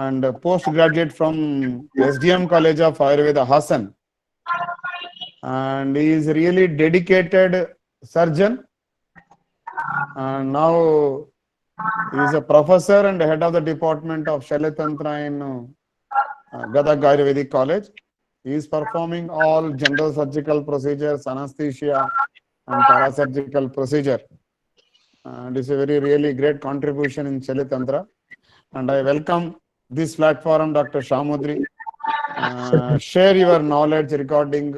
and postgraduate from SDM College of Ayurveda, Hassan. And he is really dedicated surgeon. And now he is a professor and head of the department of Shailatantra in Gadag Ayurvedic College. He is performing all general surgical procedures, anesthesia, and parasurgical procedure. And it's a very really great contribution in Shailatantra. And I welcome this platform, Dr. Shamudri. Share your knowledge regarding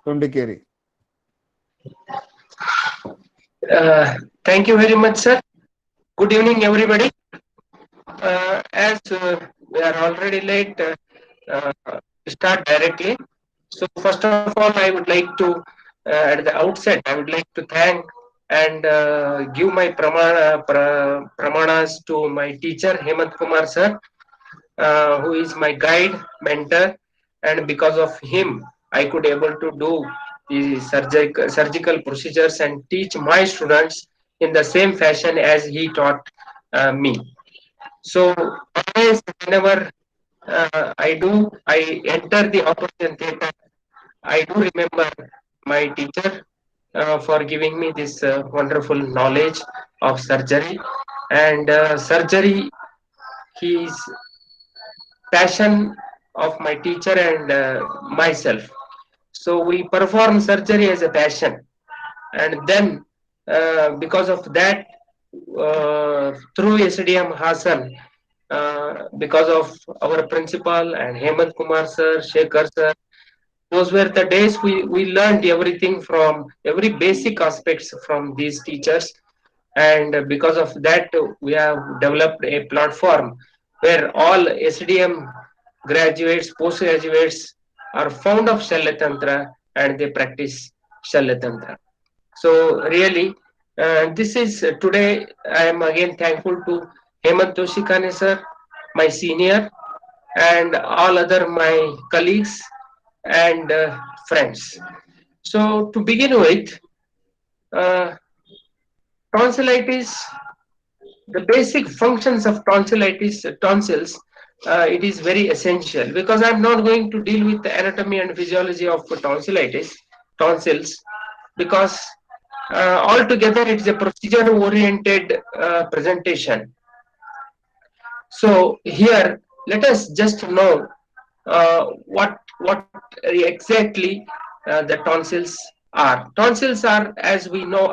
Tundikeri. Thank you very much, sir. Good evening, everybody. As we are already late, uh, start directly. So first of all, I would like to, at the outset, I would like to thank and give my pramanas to my teacher, Hemant Kumar sir, who is my guide, mentor, and because of him, I could able to do the surgical procedures and teach my students in the same fashion as he taught me. So always, whenever I enter the operation theater, I do remember my teacher for giving me this wonderful knowledge of surgery. And surgery, his passion of my teacher and myself. So we perform surgery as a passion, and then because of that, through SDM Hassan, because of our principal and Hemant Kumar sir, Shekhar sir, those were the days we learned everything from every basic aspects from these teachers. And because of that, we have developed a platform where all SDM graduates, postgraduates are fond of Shailatantra and they practice Shailatantra. So really, this is today. I am again thankful to Hemant Toshikane sir, my senior, and all other my colleagues and friends. So to begin with, uh, tonsillitis, the basic functions of tonsils, it is very essential because I'm not going to deal with the anatomy and physiology of tonsils, because altogether it's a procedure oriented presentation. So here, let us just know what exactly the tonsils are. Tonsils are, as we know,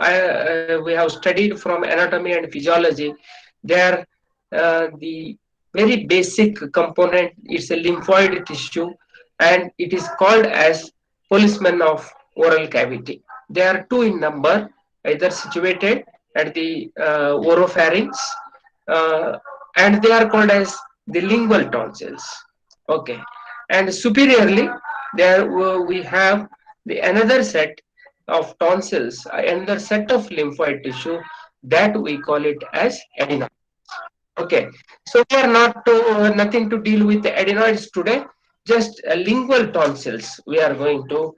we have studied from anatomy and physiology. They are the very basic component. It's a lymphoid tissue, and it is called as policemen of oral cavity. They are two in number, either situated at the oropharynx, uh, and they are called as the lingual tonsils. Okay, and superiorly, there we have the another set of tonsils, another set of lymphoid tissue that we call it as adenoid. Okay, so we are not nothing to deal with the adenoids today. Just lingual tonsils we are going to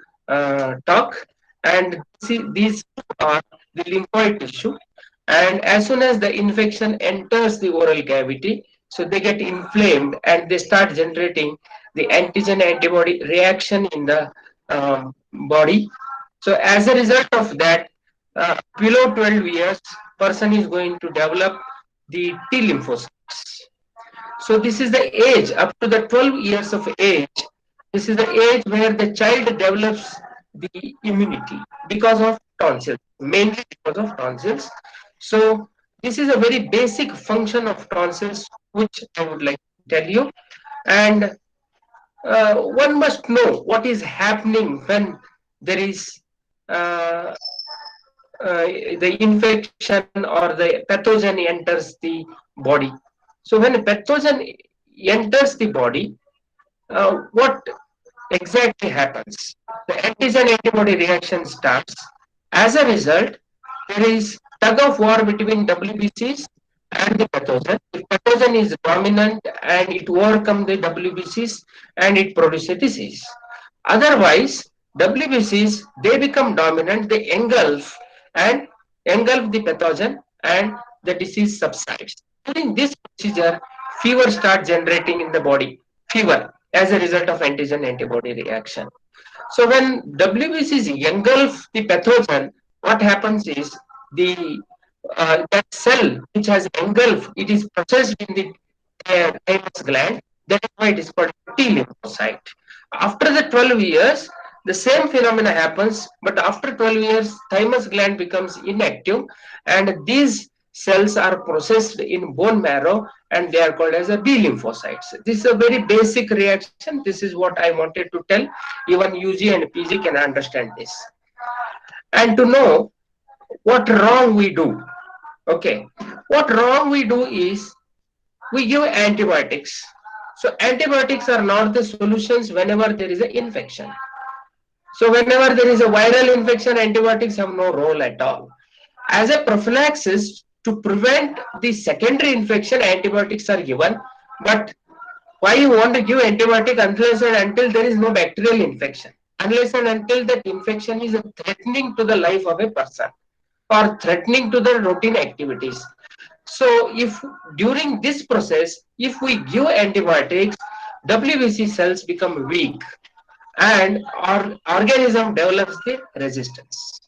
talk, and see these are the lymphoid tissue. And as soon as the infection enters the oral cavity, so they get inflamed and they start generating the antigen antibody reaction in the body. So as a result of that, below 12 years, person is going to develop the T lymphocytes. So this is the age up to the 12 years of age. This is the age where the child develops the immunity because of tonsils, mainly because of tonsils. So this is a very basic function of tonsils, which I would like to tell you. And one must know what is happening when there is uh, the infection or the pathogen enters the body. So when a pathogen enters the body, what exactly happens? The antigen antibody reaction starts. As a result, there is tug of war between WBCs and the pathogen. The pathogen is dominant and it overcomes the WBCs and it produces disease. Otherwise, WBCs, they become dominant, they engulf the pathogen and the disease subsides. During this procedure, fever start generating in the body, fever as a result of antigen antibody reaction. So when WBCs engulf the pathogen, what happens is the that cell which has engulfed, it is processed in the thymus gland. That is why it is called T lymphocyte. After the 12 years, the same phenomena happens, but after 12 years, thymus gland becomes inactive, and these cells are processed in bone marrow, and they are called as a B lymphocytes. This is a very basic reaction. This is what I wanted to tell. Even UG and PG can understand this. And to know what wrong we do. Okay, what wrong we do is we give antibiotics. So antibiotics are not the solutions whenever there is an infection. So whenever there is a viral infection, antibiotics have no role at all. As a prophylaxis, to prevent the secondary infection, antibiotics are given. But why you want to give antibiotic unless and until there is no bacterial infection? Unless and until that infection is threatening to the life of a person or threatening to the routine activities. So if during this process, if we give antibiotics, WBC cells become weak and our organism develops the resistance.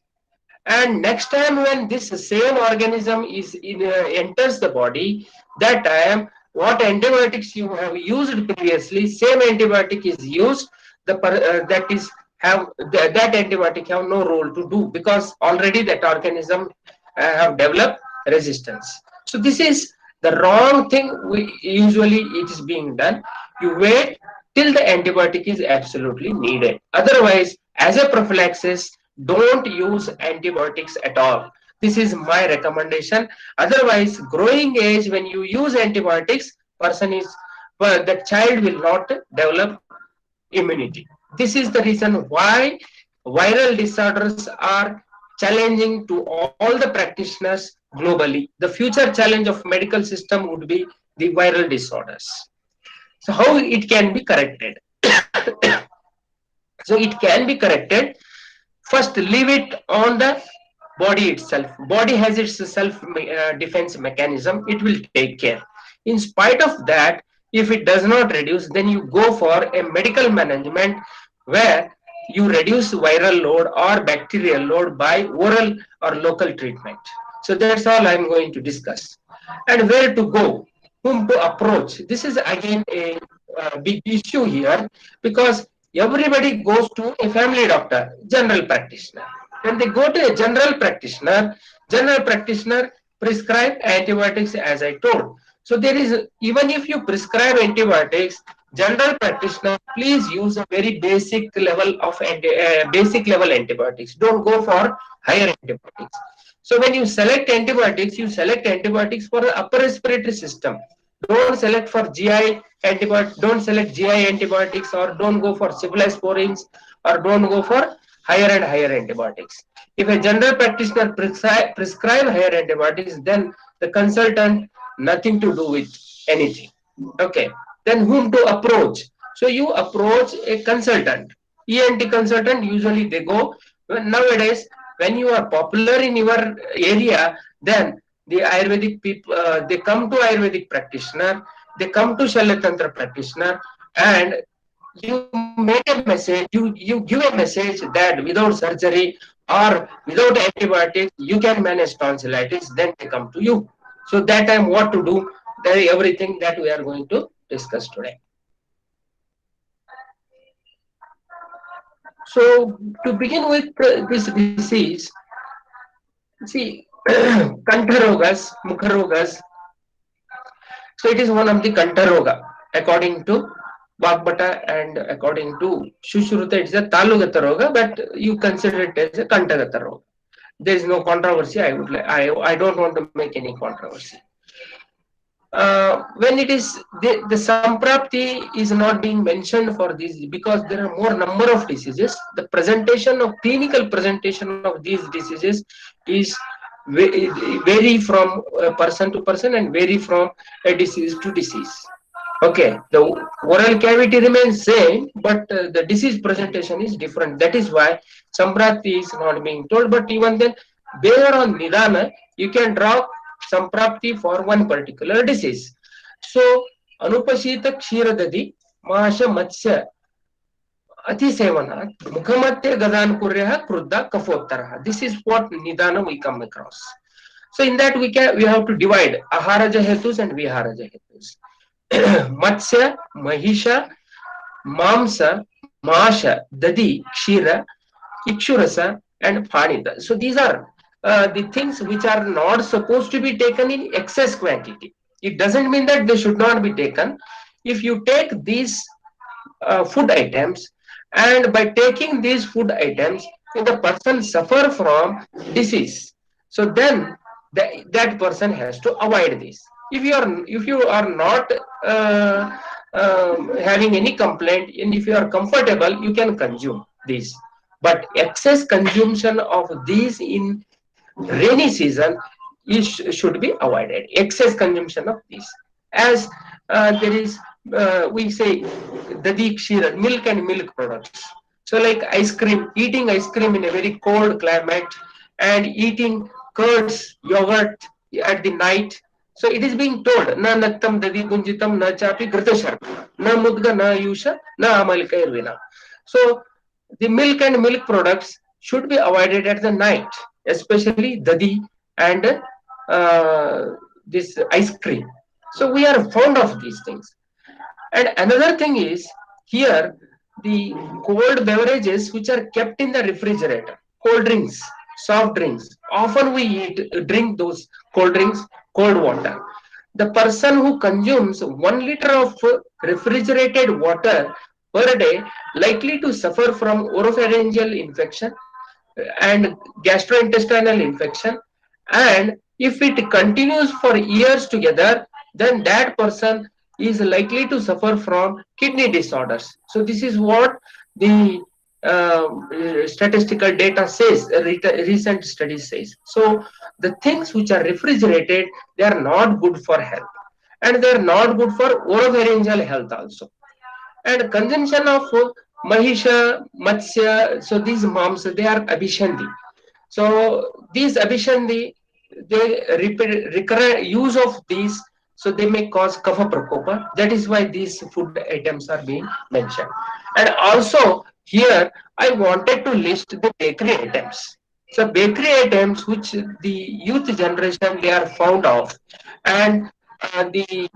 And next time when this same organism enters the body, that time what antibiotics you have used previously, same antibiotic is used. That is have that antibiotic have no role to do because already that organism have developed resistance. So this is the wrong thing. We usually it is being done. You wait till the antibiotic is absolutely needed. Otherwise, as a prophylaxis, don't use antibiotics at all. This is my recommendation. Otherwise, growing age, when you use antibiotics, person is well, the child will not develop immunity. This is the reason why viral disorders are challenging to all the practitioners globally. The future challenge of medical system would be the viral disorders. So how it can be corrected? So it can be corrected. First, leave it on the body itself. Body has its self defense mechanism. It will take care. In spite of that, if it does not reduce, then you go for a medical management where you reduce viral load or bacterial load by oral or local treatment. So that's all I'm going to discuss. And where to go, whom to approach. This is again a big issue here because everybody goes to a family doctor, general practitioner. When they go to a general practitioner prescribe antibiotics as I told. So there is, even if you prescribe antibiotics, general practitioner, please use a very basic level antibiotics. Don't go for higher antibiotics. So when you select antibiotics for the upper respiratory system. Don't select for GI antibiotics, don't select GI antibiotics, or don't go for cephalosporins, or don't go for higher antibiotics. If a general practitioner prescribe higher antibiotics, then the consultant nothing to do with anything. Okay. Then whom to approach? So you approach a consultant. ENT consultant, usually they go nowadays when you are popular in your area, then the Ayurvedic people they come to Ayurvedic practitioner, they come to Shalyatantra practitioner, and you make a message, you give a message that without surgery or without antibiotics you can manage tonsillitis, then they come to you. So that time what to do, that is everything that we are going to discuss today. So to begin with this disease, see, Kantarogas, Mukharogas. So it is one of the Kantaroga. According to Vagbata and according to Shushruta, it is a Talugata Roga, but you consider it as a Kantagata Roga. There is no controversy. I don't want to make any controversy. When it is the Samprapti is not being mentioned for this because there are more number of diseases. The presentation of clinical presentation of these diseases is vary from person to person and vary from a disease to disease. Okay, the oral cavity remains same, but the disease presentation is different. That is why Samprapti is not being told. But even then, based on Nidana, you can draw Samprapti for one particular disease. So अनुपशीत क्षीर दधि माश मत्स्य अतिसेवनात् मुखमध्ये गदानुकुर्यः क्रुद्धा कफोत्तरः. This is what nidana we come across. So in that we have to divide aharaja hetus and viharaja hetus. Matsya, Mahisha, Mamsa, Masha, Dadi, Kshira, Ikshurasa, and Phanita. So these are the things which are not supposed to be taken in excess quantity. It doesn't mean that they should not be taken. If you take these food items, and by taking these food items, if the person suffer from disease, so then that person has to avoid this. If you are not having any complaint, and if you are comfortable, you can consume these. But excess consumption of these in rainy season should be avoided. Excess consumption of these, as there is we say dadi kshira, milk and milk products. So like ice cream, eating ice cream in a very cold climate, and eating curds, yogurt at the night. So it is being told, na naktam dadi gunjitam na chapi grita sharpa, na mudga na yusha na amalika irvina. So the milk and milk products should be avoided at the night, especially dadi and this ice cream. So we are fond of these things. And another thing is here, the cold beverages which are kept in the refrigerator, cold drinks, soft drinks. Often we drink those cold drinks, cold water. The person who consumes 1 liter of refrigerated water per day likely to suffer from oropharyngeal infection and gastrointestinal infection. And if it continues for years together, then that person is likely to suffer from kidney disorders. So this is what the statistical data says, recent study says. So the things which are refrigerated, they are not good for health, and they are not good for oropharyngeal health also. And consumption of mahisha, matsya, so these moms, they are abhishandi. So these abhishandi, they repeat recurrent use of these, so they may cause kapha prakopa. That is why these food items are being mentioned. And also here I wanted to list the bakery items. So bakery items which the youth generation they are fond of, and the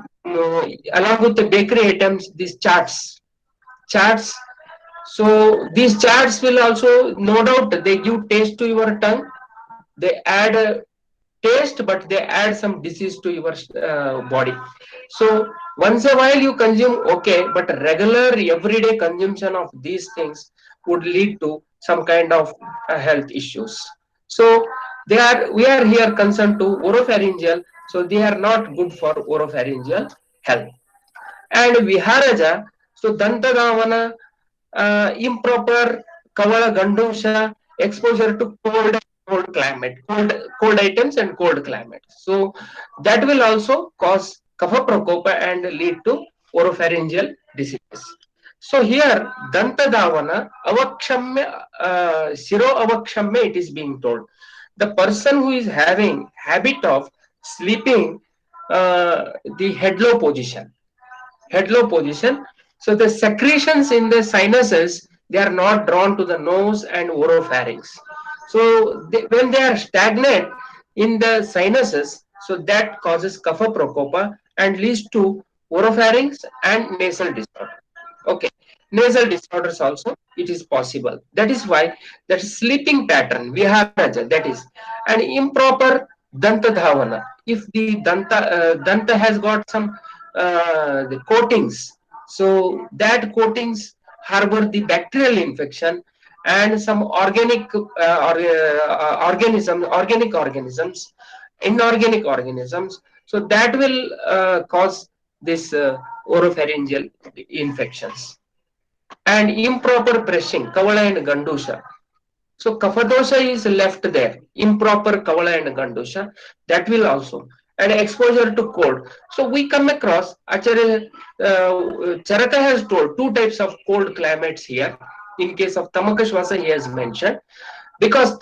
along with the bakery items, these charts. So these charts will also, no doubt, they give taste to your tongue. They add taste, but they add some disease to your body. So once a while you consume, okay, but regular everyday consumption of these things would lead to some kind of health issues. So we are here concerned to oropharyngeal, so they are not good for oropharyngeal health. And viharaja, so dantagavana, improper kavala gandusha, exposure to cold climate, cold items and cold climate. So that will also cause kapha prakopa and lead to oropharyngeal disease. So here dantadavana avakshamya, siro avakshamya, it is being told. The person who is having habit of sleeping the head low position. So the secretions in the sinuses, they are not drawn to the nose and oropharynx. So when they are stagnant in the sinuses, so that causes kapha prakopa and leads to oropharynx and nasal disorder. Okay, nasal disorders also it is possible. That is why that sleeping pattern viharaja, that is, an improper danta dhavana. If the danta has got some the coatings, so that coatings harbor the bacterial infection and some organic organisms, inorganic organisms. So that will cause this oropharyngeal infections. And improper brushing, kavala and gandusha. So kapha is left there, improper kavala and gandusha, that will also. And exposure to cold. So we come across, Acharya Charaka has told 2 types of cold climates here. In case of Tamakashvasa, he has mentioned, because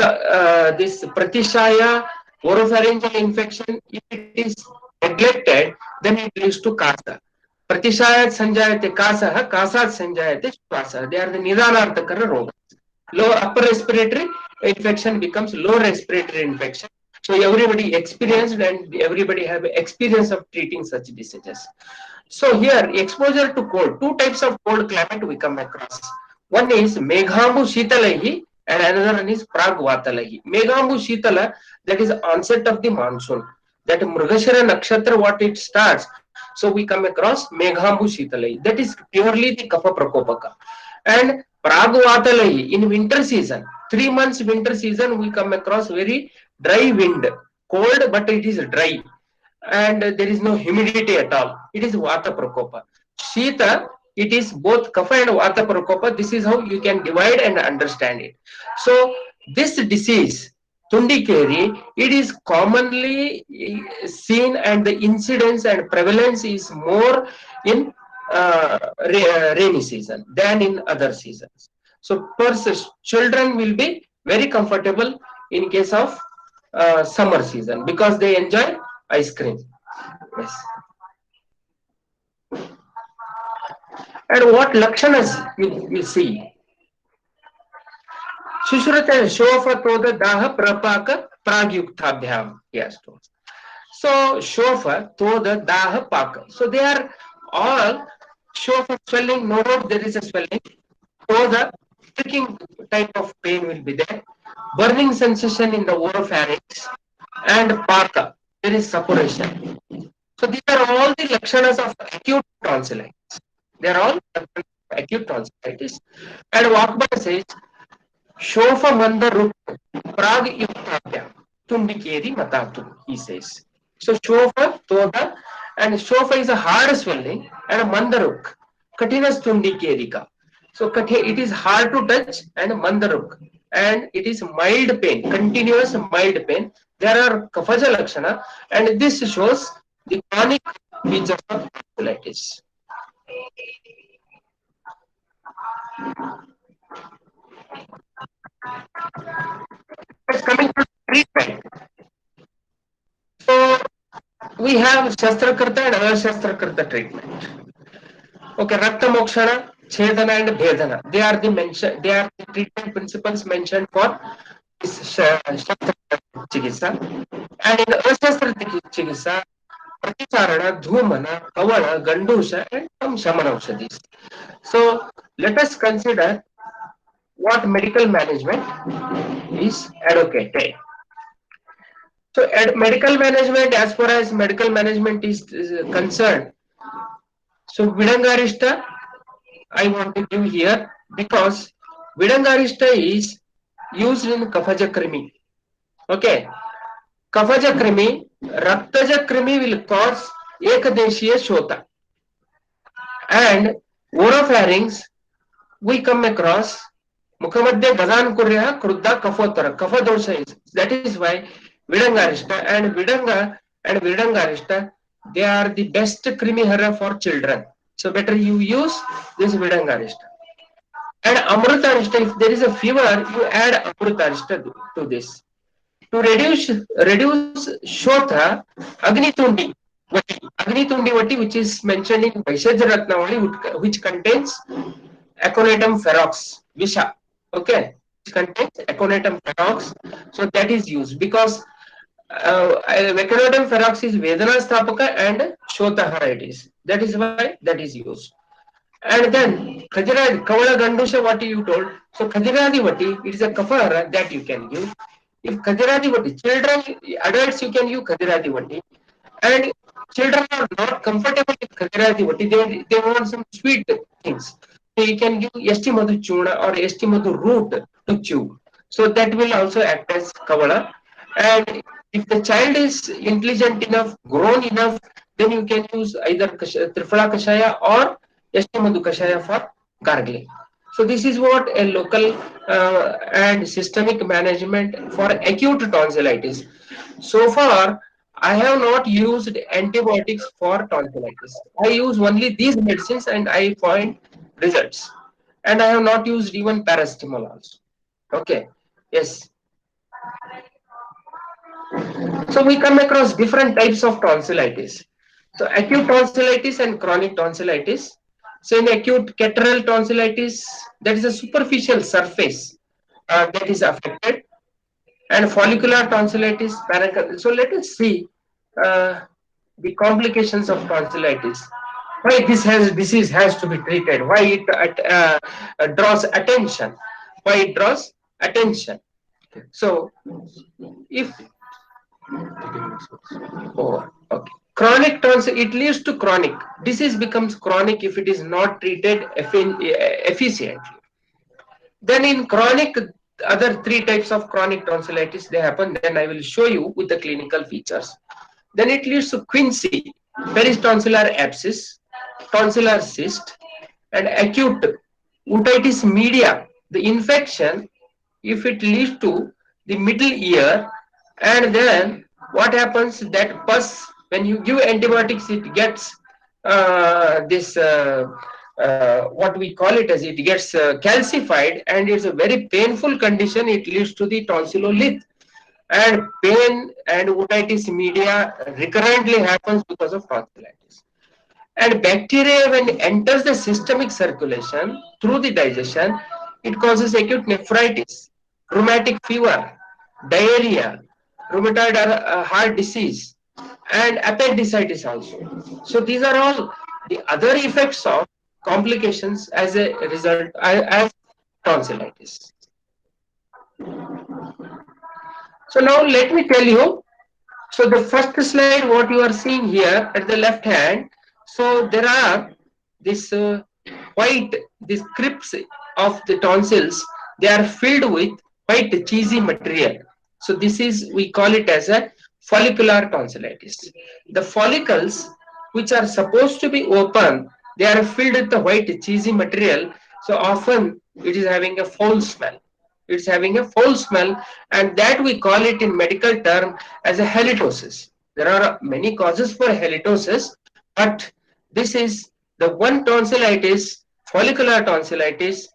this Pratishaya oropharyngeal infection, if it is neglected, then it leads to Kasa. Pratishayaat sanjayate kasah, kasat sanjayate shvasah. They are the nidanarthakara roga. Low upper respiratory infection becomes low respiratory infection. So everybody experienced and everybody have experience of treating such diseases. So here exposure to cold, two types of cold climate we come across. One is Meghambu Shitalahi and another one is Pragvatalahi. Meghambu Shitala, that is onset of the monsoon. That Mrugashara Nakshatra, what it starts. So we come across Meghambu Shitalahi. That is purely the Kapha Prakopaka. And Pragvatalahi in winter season, 3 months winter season, we come across very dry wind, cold but it is dry, and there is no humidity at all. It is Vata Prakopa. Shita, it is both Kapha and Vata Prakopa. This is how you can divide and understand it. So this disease, Tundikeri, it is commonly seen and the incidence and prevalence is more in rainy season than in other seasons. So children will be very comfortable in case of summer season because they enjoy ice cream. Yes. And what lakshanas you see? Shushruta shofa toda daha prapaka pragyuktabhyam. Yes. So shofa toda daha paka. So they are all shofa swelling. No doubt there is a swelling. Toda pricking type of pain will be there. Burning sensation in the oropharynx and paka. There is suppuration. So these are all the lakshanas of acute tonsillitis. They are all acute tonsillitis. And Walkman says, Shofa Mandaruk Prag Yuktabya Tundikeri Matatu, he says. So Shofa, Toda, and Shofa is a hard swelling, and a Mandaruk, Katinas Tundikerika. So it is hard to touch and Mandaruk, and it is mild pain, continuous mild pain. There are Kafaja Lakshana, and this shows the chronic features of tonsillitis. It's coming to treatment. So we have Shastrakarta and Ashastrakarta treatment. Okay, Rakta Mokshana, Chedana and Bhedana. They are the treatment principles mentioned for this Shastrakarta Chikitsa. And in Ashastrakarta Chikitsa, Praticharana, Dhumana, Kavala, Gandusha, and some Shamana Aushadis. So let us consider what medical management is advocated. So medical management, as far as medical management is concerned, so Vidangarishta, I want to give here because Vidangarishta is used in Kafaja Krimi. Okay, Kafaja Krimi, Raktaja Krimi will cause Ekadeshiya Shota. And oropharynx, we come across Mukhamadya Gazan Kurya Krudda Kafotara, Kafadosha is. That is why Vidangarishta and Vidangarishta, they are the best Krimihara for children. So better you use this Vidangarishta. And Amrutarishta, if there is a fever, you add Amrutarishta to this. To reduce Shotha, Agnitundi Vati, which is mentioned in Vaishajya Ratnavali, which contains Aconitum ferox, Visha. Okay, which contains Aconitum ferox. So that is used because Aconitum ferox is Vedana Stapaka and Shotahara it is. That is why that is used. And then Khajiradi, Kavala Gandusha, what you told. So Khajiradi Vati, it is a kafara that you can use. If Khajiradi Vati, children, adults you can use Khajiradi Vati. And children are not comfortable with Khajiradi Vati, they want some sweet things. So you can give Esti Madhu Chuna or Esti Madhu root to chew. So that will also act as Kavala. And if the child is intelligent enough, grown enough, then you can use either Trifala Kashaya or Yashtimadhu Kashaya for gargling. So this is what a local and systemic management for acute tonsillitis. So far, I have not used antibiotics for tonsillitis. I use only these medicines and I find results. And I have not used even paracetamol also. Okay. Yes. So we come across different types of tonsillitis. So acute tonsillitis and chronic tonsillitis. So in acute catarrhal tonsillitis, that is a superficial surface that is affected, and follicular tonsillitis, so let us see uh, the complications of tonsillitis. Why this disease has to be treated? Why it draws attention? Why it draws attention? So if okay. Chronic tonsil, it leads to chronic. Disease becomes chronic if it is not treated efficiently. Then in chronic, other three types of chronic tonsillitis, they happen. Then I will show you with the clinical features. Then it leads to quinsy, peritonsillar abscess, tonsillar cyst, and acute otitis media. The infection, if it leads to the middle ear, and then what happens, that pus, when you give antibiotics, it gets this what we call it as, it gets calcified, and it's a very painful condition. It leads to the tonsillolith, and pain and otitis media recurrently happens because of tonsillitis. And bacteria, when it enters the systemic circulation through the digestion, it causes acute nephritis, rheumatic fever, diarrhea, rheumatoid heart disease, and appendicitis also. So these are all the other effects of complications as a result as tonsillitis. So now let me tell you. So the first slide, what you are seeing here at the left hand, so there are this white, these crypts of the tonsils, they are filled with white cheesy material. So this is, we call it as a follicular tonsillitis. The follicles which are supposed to be open, they are filled with the white cheesy material. So often it is having a foul smell. It's having a foul smell, and that we call it in medical term as a halitosis. There are many causes for halitosis, but this is the one tonsillitis, follicular tonsillitis,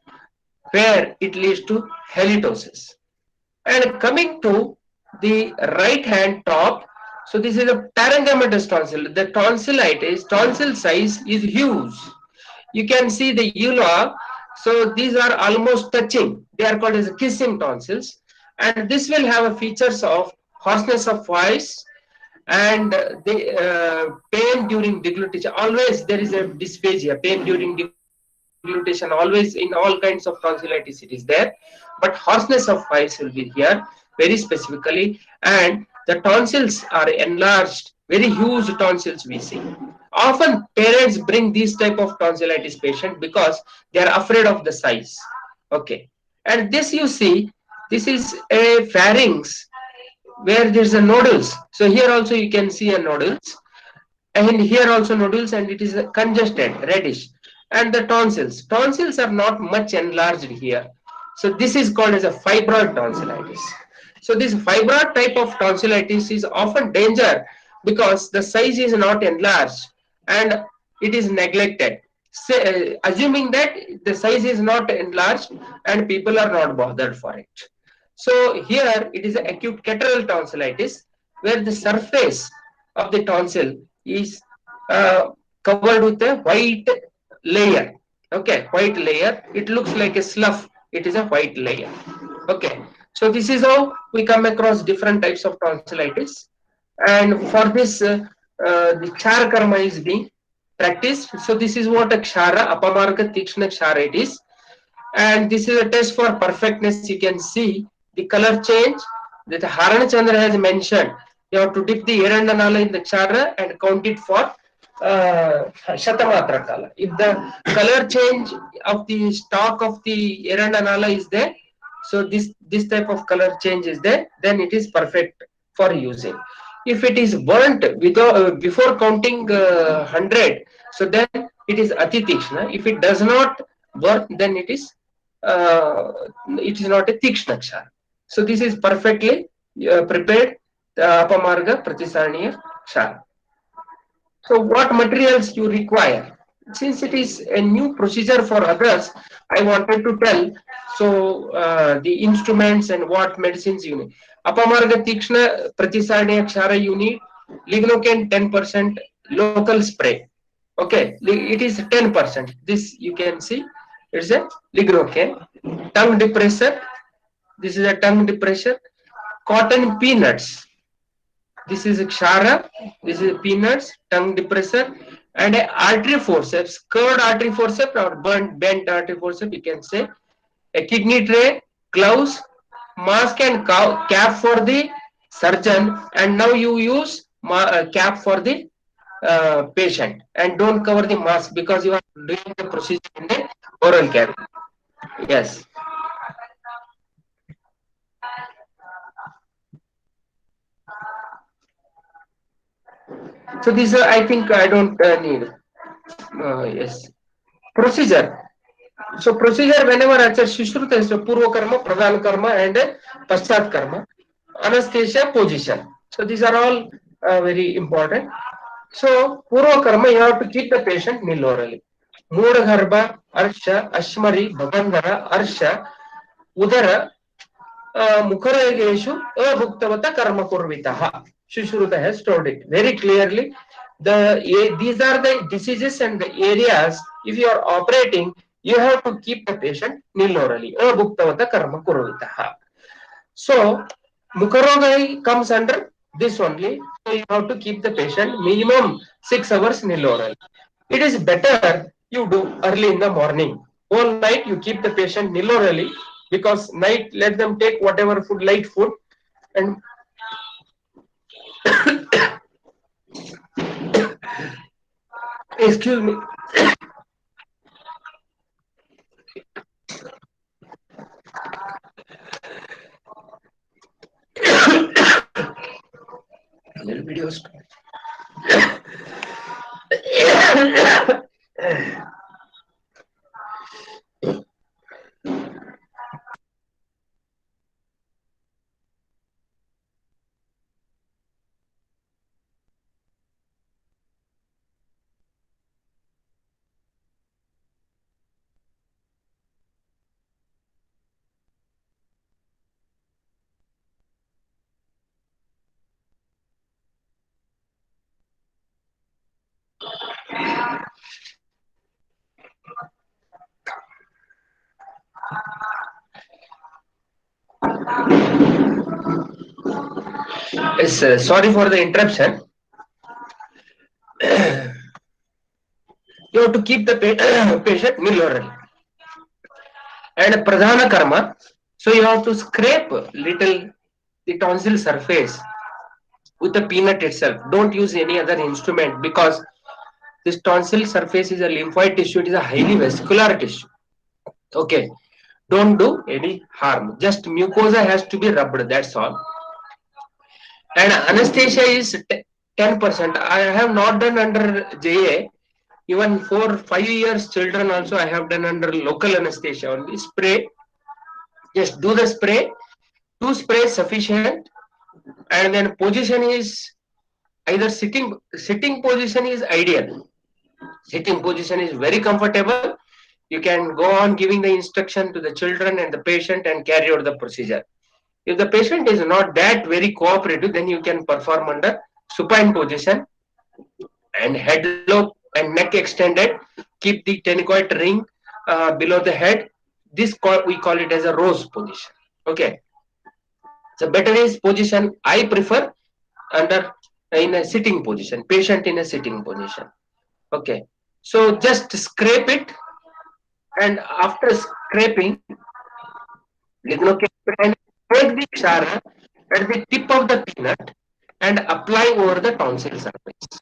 where it leads to halitosis. And coming to the right hand top, so this is a parenchymatous tonsil. The tonsillitis, tonsil size is huge. You can see the uvula. So these are almost touching. They are called as kissing tonsils. And this will have a features of hoarseness of voice and the pain during deglutition. Always there is a dysphagia, pain during deglutition. Always in all kinds of tonsillitis it is there. But hoarseness of voice will be here very specifically. And the tonsils are enlarged, very huge tonsils we see. Often parents bring these type of tonsillitis patient because they are afraid of the size. Okay. And this you see, this is a pharynx where there is a nodules. So here also you can see a nodules, and here also nodules, and it is congested, reddish. And the tonsils are not much enlarged here. So this is called as a fibroid tonsillitis. So this fibroid type of tonsillitis is often danger because the size is not enlarged and it is neglected. Assuming that the size is not enlarged and people are not bothered for it. So here it is acute catarrhal tonsillitis, where the surface of the tonsil is covered with a white layer. Okay, white layer. It looks like a slough. It is a white layer. Okay, so this is how we come across different types of tonsillitis. And for this, the KsharaKarma is being practiced. So this is what a Kshara, Apamarga Tikshna Kshara it is. And this is a test for perfectness. You can see the color change that Harana Chandra has mentioned. You have to dip the Erandanala in the Kshara and count it for Shatamatra Kala. If the color change of the stalk of the Erandanala is there, so this type of color change is there, then it is perfect for using. If it is burnt without, before counting 100, so then it is Ati Tikshna. If it does not burn, then it is not a Tikshna Kshara. So this is perfectly prepared Apamarga Pratisarniya Kshara. So what materials you require? Since it is a new procedure for others, I wanted to tell. So the instruments and what medicines you need. Apamarga Tikshna Pratisarniya Kshara you need lignocaine 10% local spray. Okay, it is 10%. This you can see, it's a lignocaine. Tongue depressor, this is a tongue depressor. Cotton peanuts, this is Kshara, this is peanuts, tongue depressor, and a artery forceps, curved artery forceps or bent artery forceps, you can say. A kidney tray, gloves, mask and cap for the surgeon, and now you use cap for the patient, and don't cover the mask because you are doing the procedure in the oral cavity. Yes. So this I think I don't need. Yes. Procedure. So procedure whenever it's a Shushruta is a Purva Karma, Pradhan Karma and Paschat Karma. Anesthesia position. So these are all very important. So Purva Karma, you have to keep the patient nil orally. Mooda Garbha, Arsha, Ashmari, Bhavandhara, Arsha, Udara, Mukharageshu, Bhuktavata Karma Kurvitaha. Shushruta has told it very clearly. These are the diseases and the areas. If you are operating, you have to keep the patient nil orally. Bhuktavata Karma Kurvitaha. So, Mukarogai comes under this only. So, you have to keep the patient minimum 6 hours nil oral. It is better you do early in the morning. All night you keep the patient nil orally, because night let them take whatever food, light food, and excuse me. Little videos. Yes, sorry for the interruption. You have to keep the patient nil oral. And pradhana karma, so you have to scrape little the tonsil surface with the peanut itself. Don't use any other instrument, because this tonsil surface is a lymphoid tissue, it is a highly vascular tissue. Okay, don't do any harm, just mucosa has to be rubbed, that's all. And anesthesia is 10%. I have not done under JA. Even for 5 years children also I have done under local anesthesia only. Spray, just do the spray, two sprays sufficient. And then position is either sitting position is ideal. Sitting position is very comfortable. You can go on giving the instruction to the children and the patient and carry out the procedure. If the patient is not that very cooperative, then you can perform under supine position and head low and neck extended. Keep the tenicoid ring below the head. We call it as a rose position. Okay. So better is position I prefer under in a sitting position, patient in a sitting position. Okay. So just scrape it, and after scraping, lignocaine, and take the kshara at the tip of the peanut and apply over the tonsil surface.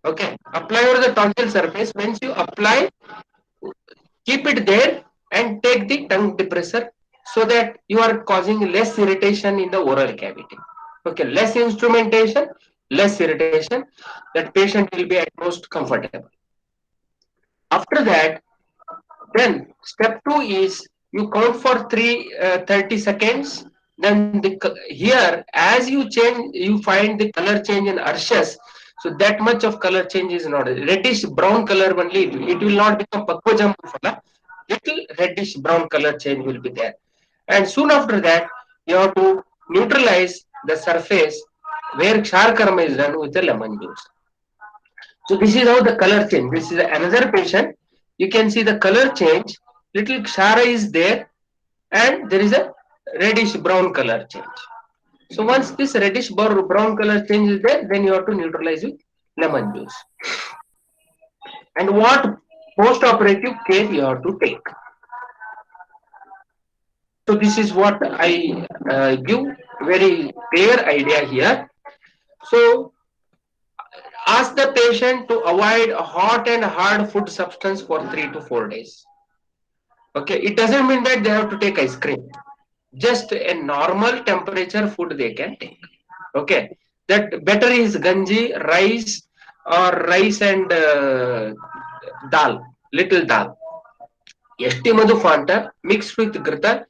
Okay. Apply over the tonsil surface. Once you apply, keep it there and take the tongue depressor, so that you are causing less irritation in the oral cavity. Okay, less instrumentation, less irritation, that patient will be at most comfortable. After that, then step 2 is you count for 30 seconds. Then here, as you change, you find the color change in arches. So that much of color change is not reddish brown color only. It will not become pakvajam phala. Little reddish brown color change will be there. And soon after that, you have to neutralize the surface where KsharaKarma is done with the lemon juice. So this is how the color change. This is another patient. You can see the color change. Little kshara is there, and there is a reddish brown color change. So once this reddish brown color change is there, then you have to neutralize with lemon juice. And what post-operative care you have to take. So this is what I give very clear idea here. So ask the patient to avoid hot and hard food substance for 3 to 4 days. Okay, it doesn't mean that they have to take ice cream. Just a normal temperature food they can take. Okay, that better is ganji, rice, or rice and dal, little dal. Estimadu Fanta mixed with Grita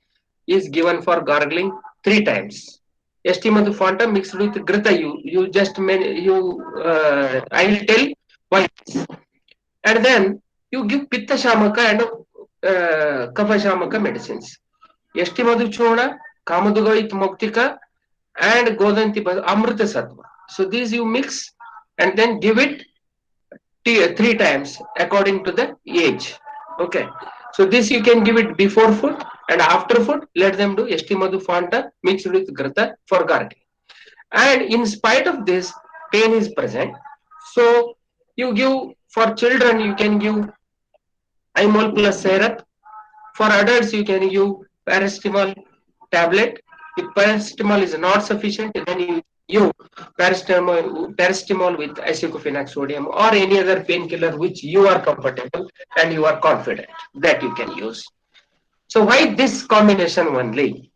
is given for gargling 3 times. Estimadu Fanta mixed with Grita, you just I will tell why. And then you give Pitta Shamaka and Kapha Shamaka medicines. Estimadu Chona, Kamadugoit Moktika, and Godanti Amrita Sattva. So these you mix and then give it 3 times according to the age. Okay. So this you can give it before food and after food. Let them do Estimadu Fanta mixed with Grata for gargling. And in spite of this, pain is present. So you give for children, you can give Imol plus syrup. For adults, you can give paracetamol tablet. If paracetamol is not sufficient, then you use paracetamol with aceclofenac sodium or any other painkiller which you are comfortable and you are confident that you can use. So why this combination only?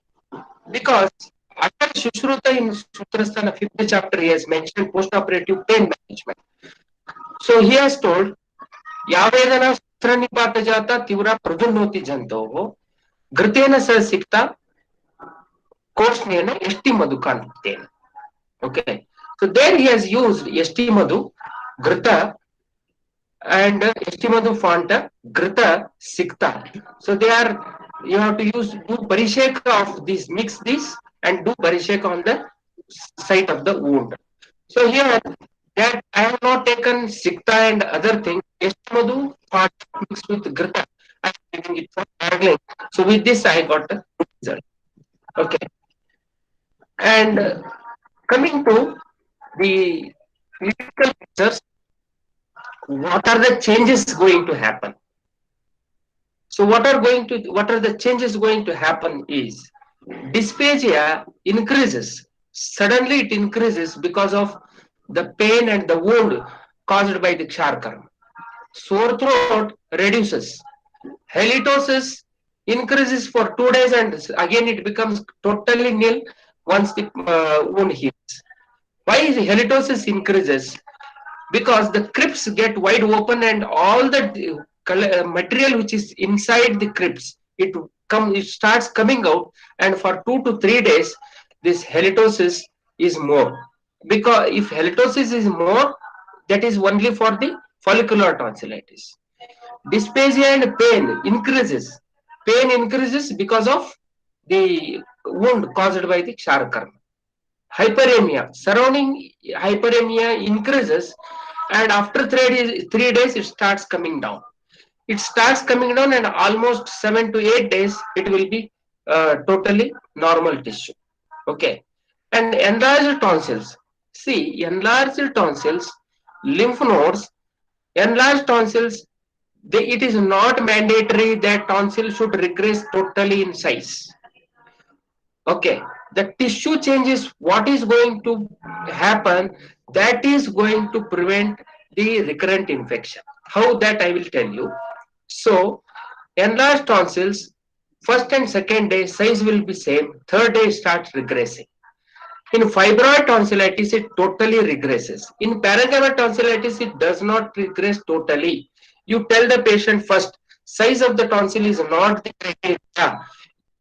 Because Ajahn Shushruta in Sutrasthana 5th chapter he has mentioned post-operative pain management. So he has told Yavedana Sutranipata Jata Tivra Pradunoti Janto Gritena Sir Sikta Koshnena Esti Madhu Kantena. Okay. So there he has used Esti Madhu, Grita, and Esti Madhu Fanta, Grita, Sikta. So they are, you have to use, do Parisheka of this, mix this and do Parisheka on the site of the wound. So here, that I have not taken Sikta and other things, Esti Madhu Fanta mixed with Grita. I am taking it for gargling. So with this, I got a result. Okay. And coming to the clinical pictures, what are the changes going to happen? So what are the changes going to happen is dysphagia increases. Suddenly it increases because of the pain and the wound caused by the KsharaKarma. Sore throat reduces. Halitosis increases for 2 days and again it becomes totally nil once the wound heals. Why halitosis increases? Because the crypts get wide open and all the material which is inside the crypts it starts coming out, and for 2 to 3 days this halitosis is more. Because if halitosis is more, that is only for the follicular tonsillitis. Dysphagia and pain increases because of the wound caused by the KsharaKarma. Hyperemia, surrounding hyperemia increases, and after 3 days it starts coming down. It starts coming down, and almost 7 to 8 days it will be totally normal tissue. Okay, and enlarged tonsils. See, enlarged tonsils, lymph nodes, enlarged tonsils. It is not mandatory that tonsil should regress totally in size. Okay, the tissue changes. What is going to happen? That is going to prevent the recurrent infection. How that I will tell you. So, enlarged tonsils, first and second day size will be same. Third day starts regressing. In fibroid tonsillitis, it totally regresses. In parenchymal tonsillitis, it does not regress totally. You tell the patient first, size of the tonsil is not the criteria.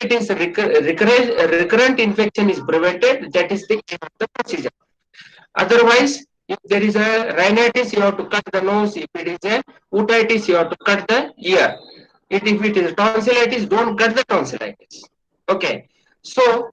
It is recurrent infection is prevented. That is the aim of the procedure. Otherwise, if there is a rhinitis, you have to cut the nose. If it is a otitis, you have to cut the ear. If it is tonsillitis, don't cut the tonsillitis. Okay. So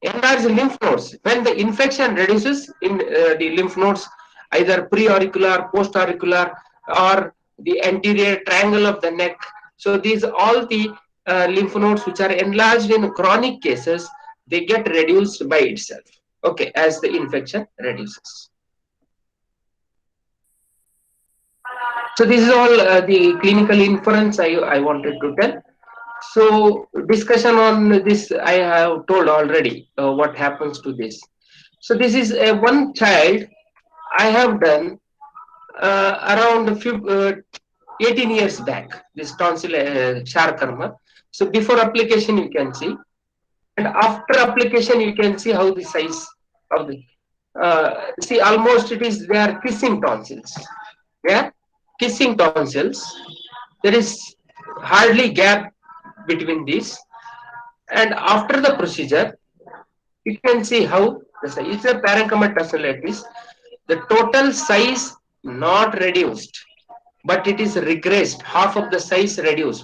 enlarge lymph nodes. When the infection reduces in the lymph nodes, either pre-auricular, post-auricular, or the anterior triangle of the neck. So these all the lymph nodes which are enlarged in chronic cases, they get reduced by itself. Okay, as the infection reduces. So this is all the clinical inference I wanted to tell. So discussion on this I have told already what happens to this. So this is one child I have done around 18 years back, this tonsil KsharaKarma. So before application you can see, and after application you can see how the size of the see, almost it is, they are kissing tonsils. Yeah, kissing tonsils. There is hardly gap between these, and after the procedure you can see how the size. It's a parenchyma tonsillitis. The total size not reduced, but it is regressed, half of the size reduced.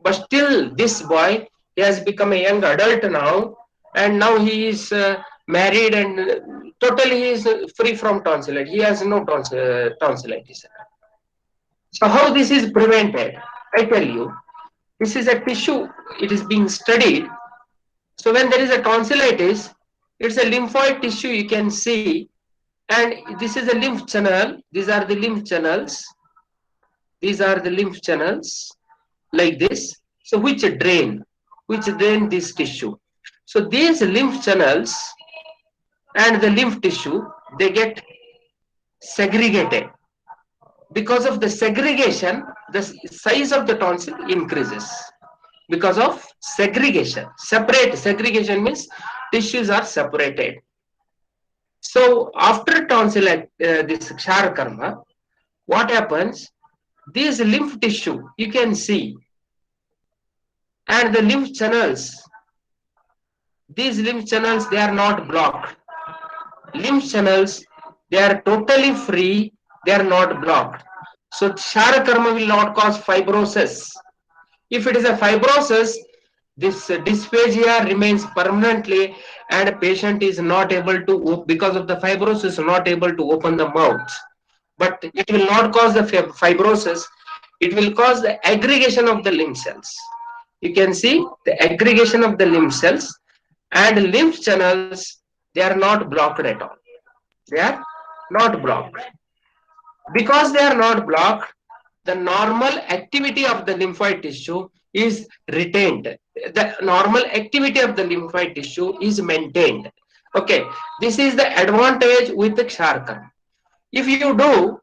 But still, this boy, he has become a young adult now, and now he is married, and totally he is free from tonsillitis. He has no tonsillitis. So how this is prevented? I tell you, this is a tissue. It is being studied. So when there is a tonsillitis, it's a lymphoid tissue you can see, and this is a lymph channel. These are the lymph channels. These are the lymph channels like this. So which drain this tissue. So these lymph channels and the lymph tissue, they get segregated. Because of the segregation, the size of the tonsil increases. Because of segregation, segregation means tissues are separated. So after tonsil, this KsharaKarma, what happens? These lymph tissue you can see, and the lymph channels, these lymph channels, they are not blocked. Lymph channels, they are totally free, they are not blocked. So KsharaKarma will not cause fibrosis. If it is a fibrosis, this dysphagia remains permanently, and patient is not able to, because of the fibrosis, not able to open the mouth. But it will not cause the fibrosis, it will cause the aggregation of the lymph cells. You can see the aggregation of the lymph cells, and lymph channels, they are not blocked at all. They are not blocked. Because they are not blocked, the normal activity of the lymphoid tissue is retained. The normal activity of the lymphoid tissue is maintained. Okay, this is the advantage with the KsharaKarma. If you do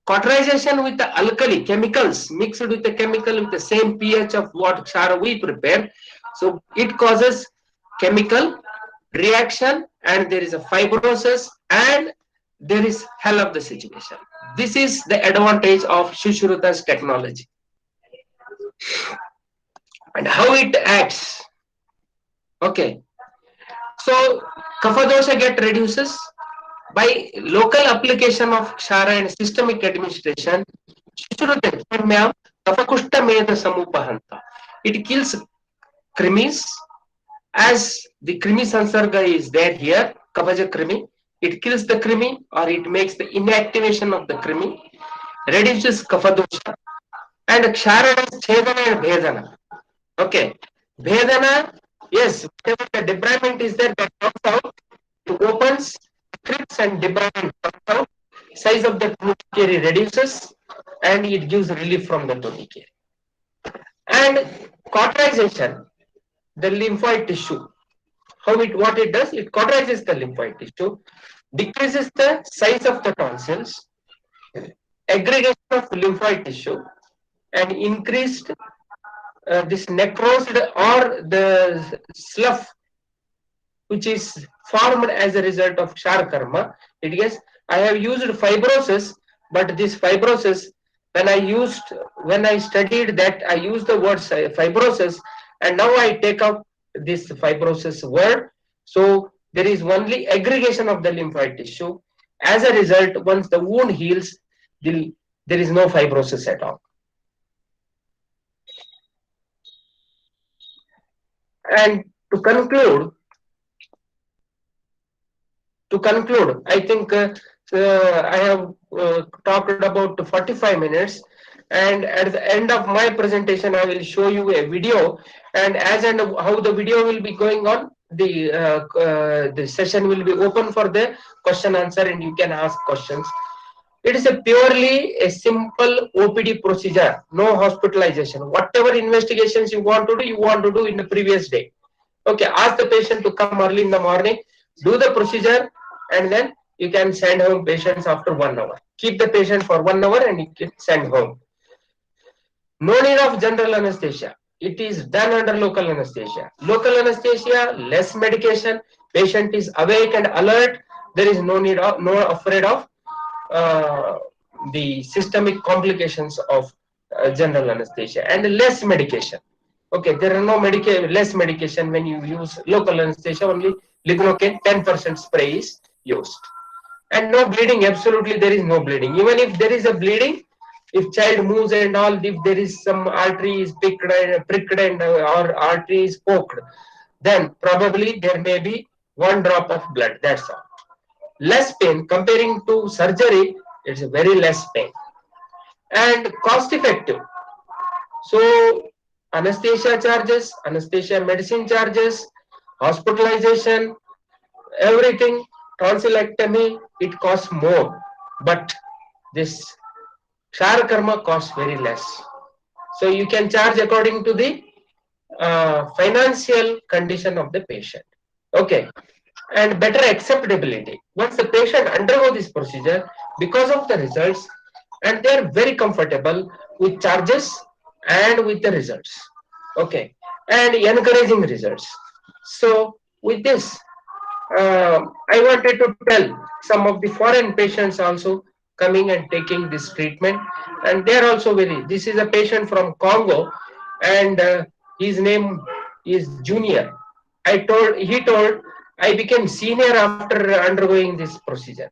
cauterization with the alkali chemicals mixed with the chemical with the same pH of what Kshara we prepare, so it causes chemical reaction, and there is a fibrosis, and there is hell of the situation. This is the advantage of Shushruta's technology. And how it acts. Okay, so kapha dosha get reduces by local application of Kshara and systemic administration. It kills krimis, as the krimi sansarga is there here, kabaja krimi. It kills the krimi, or it makes the inactivation of the krimi, reduces kapha dosha, and Kshara does chedana and bhedana. Okay, bhedana, yes, whatever the debridement is there, that comes out, it opens, crypts, and debridement comes out. Size of the Tundikeri reduces, and it gives relief from the Tundikeri. And cauterization, the lymphoid tissue. What it does? It cauterizes the lymphoid tissue, decreases the size of the tonsils, aggregation of lymphoid tissue, and increased this necrosed or the slough which is formed as a result of KsharaKarma. It is, I have used fibrosis, but this fibrosis, when I studied that, I used the word fibrosis, and now I take out this fibrosis word. So there is only aggregation of the lymphoid tissue. As a result, once the wound heals, there is no fibrosis at all. And to conclude, I think I have talked about 45 minutes, and at the end of my presentation, I will show you a video, and as and how the video will be going on, the session will be open for the question answer, and you can ask questions. It is a purely a simple OPD procedure, no hospitalization. Whatever investigations you want to do in the previous day. Okay, ask the patient to come early in the morning, do the procedure, and then you can send home patients after 1 hour. Keep the patient for 1 hour and you can send home. No need of general anesthesia. It is done under local anesthesia. Local anesthesia, less medication, patient is awake and alert. There is no need of, no afraid of uh, the systemic complications of general anesthesia, and less medication. Okay, there are no less medication when you use local anesthesia. Only lignocaine 10% spray is used, and no bleeding. Absolutely, there is no bleeding. Even if there is a bleeding, if child moves and all, if there is some artery is pricked and or artery is poked, then probably there may be one drop of blood. That's all. Less pain comparing to surgery. It's a very less pain and cost effective. So anesthesia charges, anesthesia medicine charges, hospitalization, everything, tonsillectomy, it costs more. But this KsharaKarma costs very less. So you can charge according to the financial condition of the patient. Okay. And better acceptability. Once the patient undergo this procedure, because of the results, and they are very comfortable with charges and with the results. Okay, and encouraging results. So with this, I wanted to tell some of the foreign patients also coming and taking this treatment, and they are also very. This is a patient from Congo, and his name is Junior. He told, I became senior after undergoing this procedure.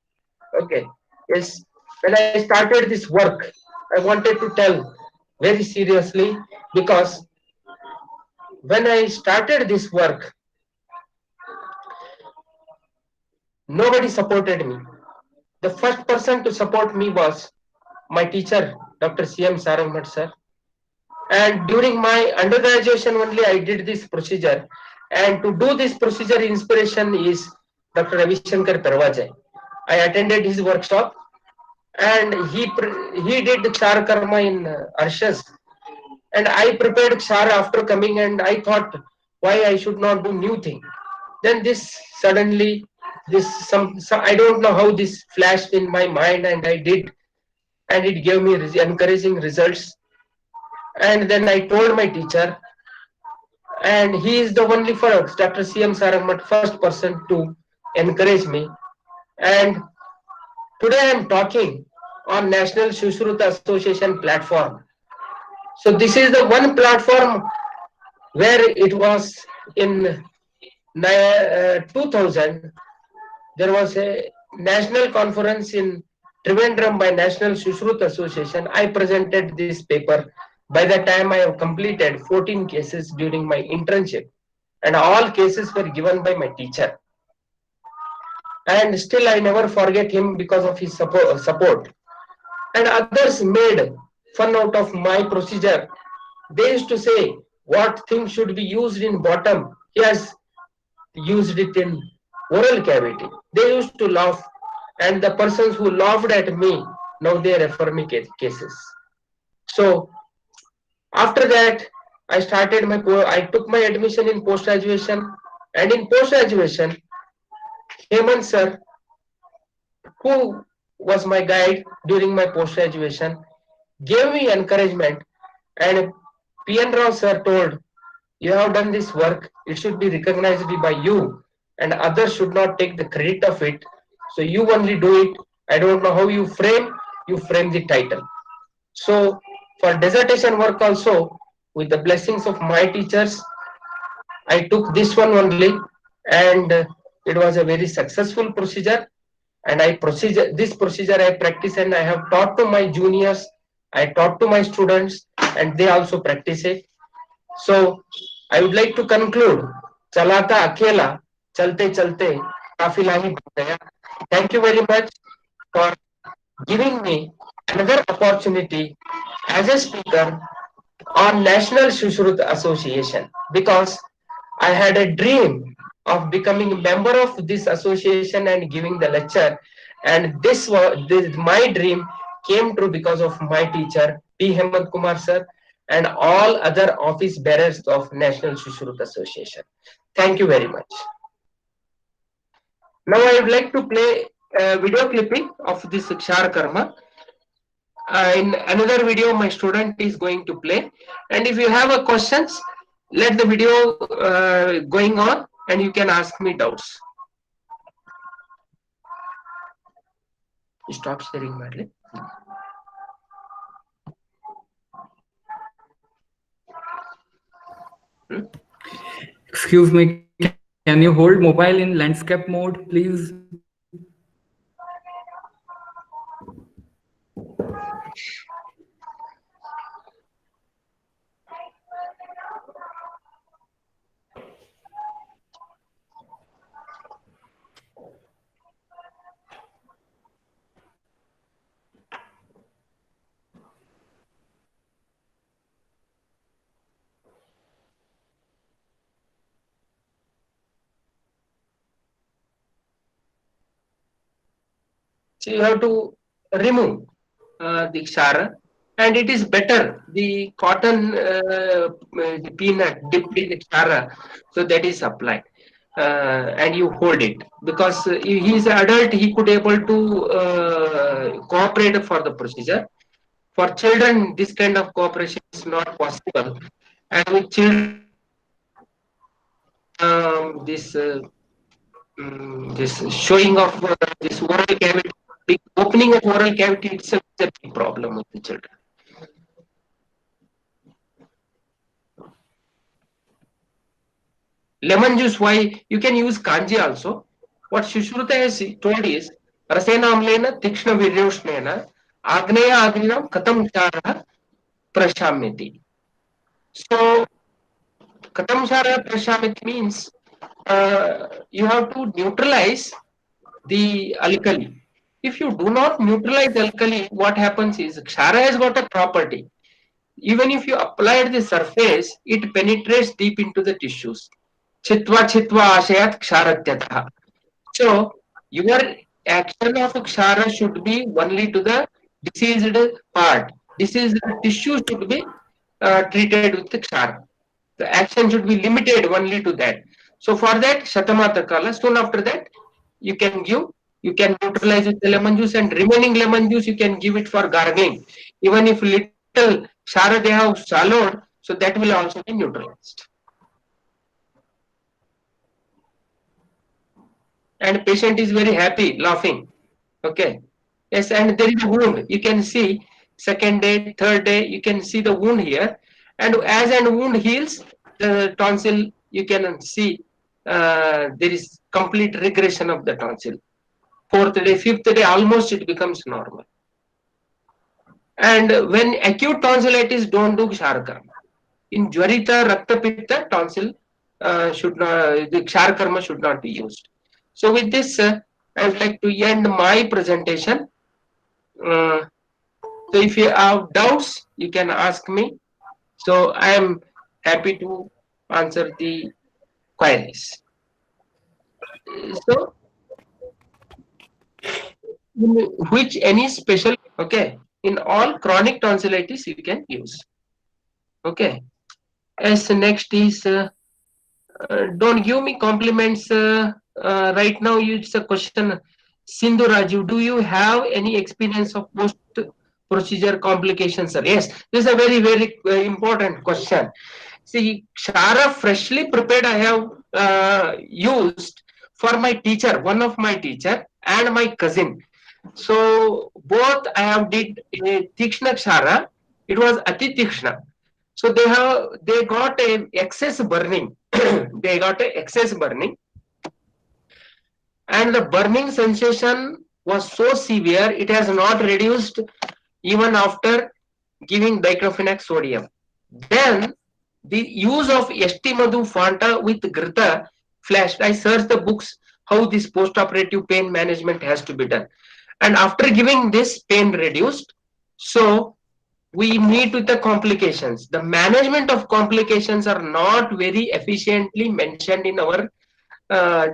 Okay, yes. When I started this work, I wanted to tell very seriously, because when I started this work, nobody supported me. The first person to support me was my teacher, Dr. C.M. Sarangmat sir. And during my undergraduation only, I did this procedure. And to do this procedure, inspiration is Dr. Ravishankar Parvajai. I attended his workshop, and he did KsharaKarma in Arshas. And I prepared Kshara after coming, and I thought why I should not do new thing. Then this suddenly, this some I don't know how this flashed in my mind, and I did, and it gave me encouraging results. And then I told my teacher, and he is the only for Dr. C.M. Sarangmat, first person to encourage me. And today I am talking on National Shushruta Association platform. So this is the one platform where it was in 2000. There was a national conference in Trivandrum by National Shushruta Association. I presented this paper. By the time I have completed 14 cases during my internship, and all cases were given by my teacher. And still I never forget him because of his support. And others made fun out of my procedure. They used to say what things should be used in bottom. He has used it in oral cavity. They used to laugh, and the persons who laughed at me, now they refer me cases. So after that, I took my admission in post graduation, and in post graduation, Hemant sir, who was my guide during my post graduation, gave me encouragement, and P.N. Rao sir told, you have done this work, it should be recognized by you, and others should not take the credit of it. So you only do it. I don't know how you frame the title. So for dissertation work also, with the blessings of my teachers, I took this one only, and it was a very successful procedure. And this procedure I practice, and I have taught to my juniors, I taught to my students, and they also practice it. So I would like to conclude. Chalata akela, chalte chalte, kafila hi ban gaya. Thank you very much. for giving me another opportunity as a speaker on National Shushrut Association, because I had a dream of becoming a member of this association and giving the lecture, and my dream came true because of my teacher P. Hemant Kumar sir and all other office bearers of National Shushrut Association. Thank you very much. Now I would like to play a video clipping of this KsharaKarma. In another video, my student is going to play. And if you have a questions, let the video going on, and you can ask me doubts. Stop sharing, Marley. Excuse me, can you hold mobile in landscape mode, please? So you have to remove the kshara, and it is better the cotton, the peanut dipped in the kshara, so that is applied. And you hold it, because he is an adult, he could able to cooperate for the procedure. For children, this kind of cooperation is not possible, and with children, this this showing of this oral cavity, big opening of oral cavity itself is a big problem with the children. Lemon juice, why you can use kanji also. What Shushruta has told is Rasena Amlena Tikshna Viryoshnena Agneya Agninam Katam Chara Prashamiti. So Katam Chara Prashamiti means you have to neutralize the alkali. If you do not neutralize alkali, what happens is Kshara has got a property. Even if you apply at the surface, it penetrates deep into the tissues. Chitva chitva ashayat ksharatyaha. So your action of kshara should be only to the diseased part. Diseased tissue should be treated with the kshara. The action should be limited only to that. So for that, Shatamata Kala, soon after that, you can give, you can neutralize with the lemon juice, and remaining lemon juice you can give it for gargling. Even if little Shara they have swallowed, so that will also be neutralized. And patient is very happy, laughing. Okay. Yes, and there is a wound. You can see second day, third day, you can see the wound here. And as an wound heals, the tonsil, you can see there is complete regression of the tonsil. Fourth day, fifth day, almost it becomes normal. And when acute tonsillitis, don't do KsharaKarma. In Jwarita, Rakta Pitta, tonsil should not, the KsharaKarma should not be used. So with this, I would like to end my presentation. So if you have doubts, you can ask me. So I am happy to answer the queries. So which any special, okay, in all chronic tonsillitis you can use. Okay. As next is don't give me compliments right now. It's a question. Sindhu Raju, do you have any experience of post procedure complications, sir? Yes, this is a very important question. See, Kshara freshly prepared I have used for my teacher, one of my teacher and my cousin. So both I have did a Tikshna Kshara. It was Ati Tikshna. So they got a excess burning. They got a excess burning, and the burning sensation was so severe it has not reduced even after giving diclofenac sodium. Then the use of St. Madhu Fanta with Grita flashed. I searched the books how this post-operative pain management has to be done. And after giving this, pain reduced. So we meet with the complications. The management of complications are not very efficiently mentioned in our